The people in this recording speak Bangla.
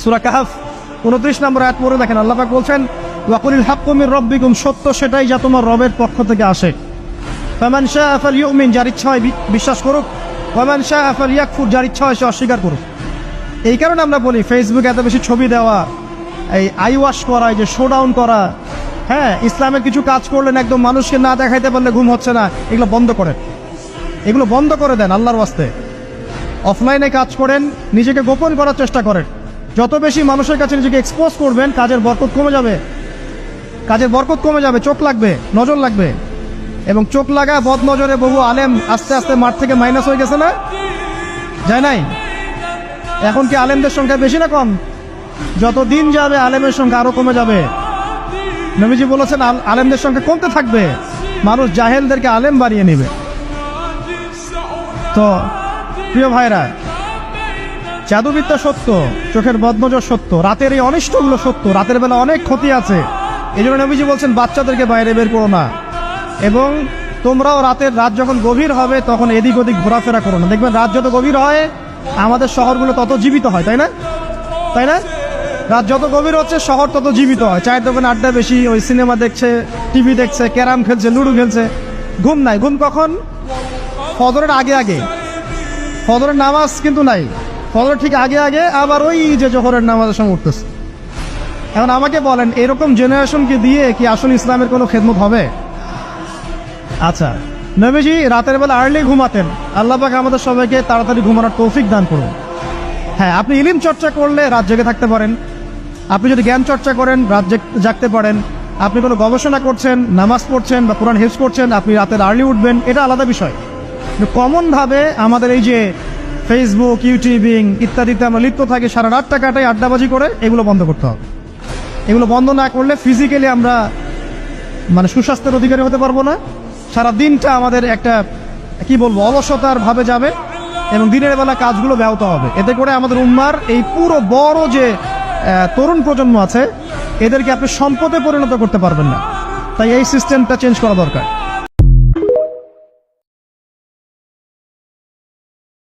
সূরা কাহফ 29 নম্বর আয়াত পড়ে দেখেন, আল্লাহ পাক বলছেন ওয়াকুলিল হাক্কু মির রাব্বিকুম, সত্য সেটাই যা তোমার রবের পক্ষ থেকে আসে। ফামান শাআ ফালইউমিন, যার ইচ্ছা হয় বিশ্বাস করুক, ওয়ামান শাআ ফালইয়াকফুর, যার ইচ্ছা হয় সে অস্বীকার করুক। এই কারণে আমরা বলি ফেসবুকে এত বেশি ছবি দেওয়া, এই আই ওয়াশ করা, এই যে শো ডাউন করা, হ্যাঁ ইসলামের কিছু কাজ করলেন একদম মানুষকে না দেখাইতে পারলে ঘুম হচ্ছে না, এগুলো বন্ধ করেন, এগুলো বন্ধ করে দেন আল্লাহর ওয়াস্তে। অফলাইনে কাজ করেন, নিজেকে গোপন করার চেষ্টা করেন। যত বেশি মানুষের কাছে নিজেকে এক্সপোজ করবেন কাজের বরকত কমে যাবে, কাজের বরকত কমে যাবে, চোখ লাগবে, নজর লাগবে। এবং চোখ লাগা বদ নজরে বহু আলেম আস্তে আস্তে মাঠ থেকে মাইনাস হয়ে গেছে না, যায় নাই? এখন কি আলেমদের সংখ্যা বেশি না কম? যত দিন যাবে আলেমের সংখ্যা আরো কমে যাবে। নবীজি বলেছেন আলেমদের সংখ্যা কমতে থাকবে, মানুষ জাহেলদেরকে আলেম বাড়িয়ে নেবে। তো প্রিয় ভাইরা, জাদুবিদ্যা সত্য, চোখের বদনজর সত্য, রাতের এই অনিষ্টগুলো সত্য, রাতের বেলা অনেক ক্ষতি আছে। এই জন্য নবীজি বলছেন বাচ্চাদেরকে বাইরে বের করো না, এবং তোমরাও রাত যখন গভীর হবে তখন এদিক ওদিক ঘোরাফেরা করো না। দেখবেন রাত যত গভীর হয় আমাদের শহরগুলো তত জীবিত হয়, তাই না? তাই না? রাত যত গভীর হচ্ছে শহর তত জীবিত হয়। চায়ের দোকানে আড্ডা বেশি, ওই সিনেমা দেখছে, টিভি দেখছে, ক্যারাম খেলছে, লুডো খেলছে, ঘুম নাই। ঘুম কখন? ফজরের আগে আগে। ফজরের নামাজ কিন্তু নাই, ফজরের ঠিক আগে আগে আবার ওই যে জোহরের নামাজের সময় উঠতেছে। এখন আমাকে বলেন, এরকম জেনারেশনকে দিয়ে কি আসলে ইসলামের কোনো খেদমত হবে? আচ্ছা, নবীজি রাতের বেলা আর্লি ঘুমাতেন। আল্লাহ পাক আমাদের সবাইকে তাড়াতাড়ি ঘুমানোর তৌফিক দান করুন। হ্যাঁ, আপনি ইলম চর্চা করলে রাত জেগে থাকতে পারেন, আপনি যদি জ্ঞান চর্চা করেন রাত জাগতে পারেন, আপনি কোনো গবেষণা করছেন, নামাজ পড়ছেন বা কোরআন হিফজ করছেন, আপনি রাতের আর্লি উঠবেন, এটা আলাদা বিষয়। কিন্তু কমনভাবে আমাদের এই যে ফেসবুক, ইউটিউবিং ইত্যাদিতে আমরা লিপ্ত থাকি, সারা রাতটা কাটাই আড্ডাবাজি করে, এগুলো বন্ধ করতে হবে। এগুলো বন্ধ না করলে ফিজিক্যালি আমরা সুস্বাস্থ্যের অধিকারী হতে পারবো না। সারা দিনটা আমাদের একটা কি বলবো অলসতার ভাবে যাবে, এবং দিনের বেলা কাজগুলো ব্যাহত হবে। এতে করে আমাদের উম্মার এই পুরো বড় যে তরুণ প্রজন্ম আছে এদেরকে আপনি সম্পদে পরিণত করতে পারবেন না। তাই এই সিস্টেমটা চেঞ্জ করা দরকার।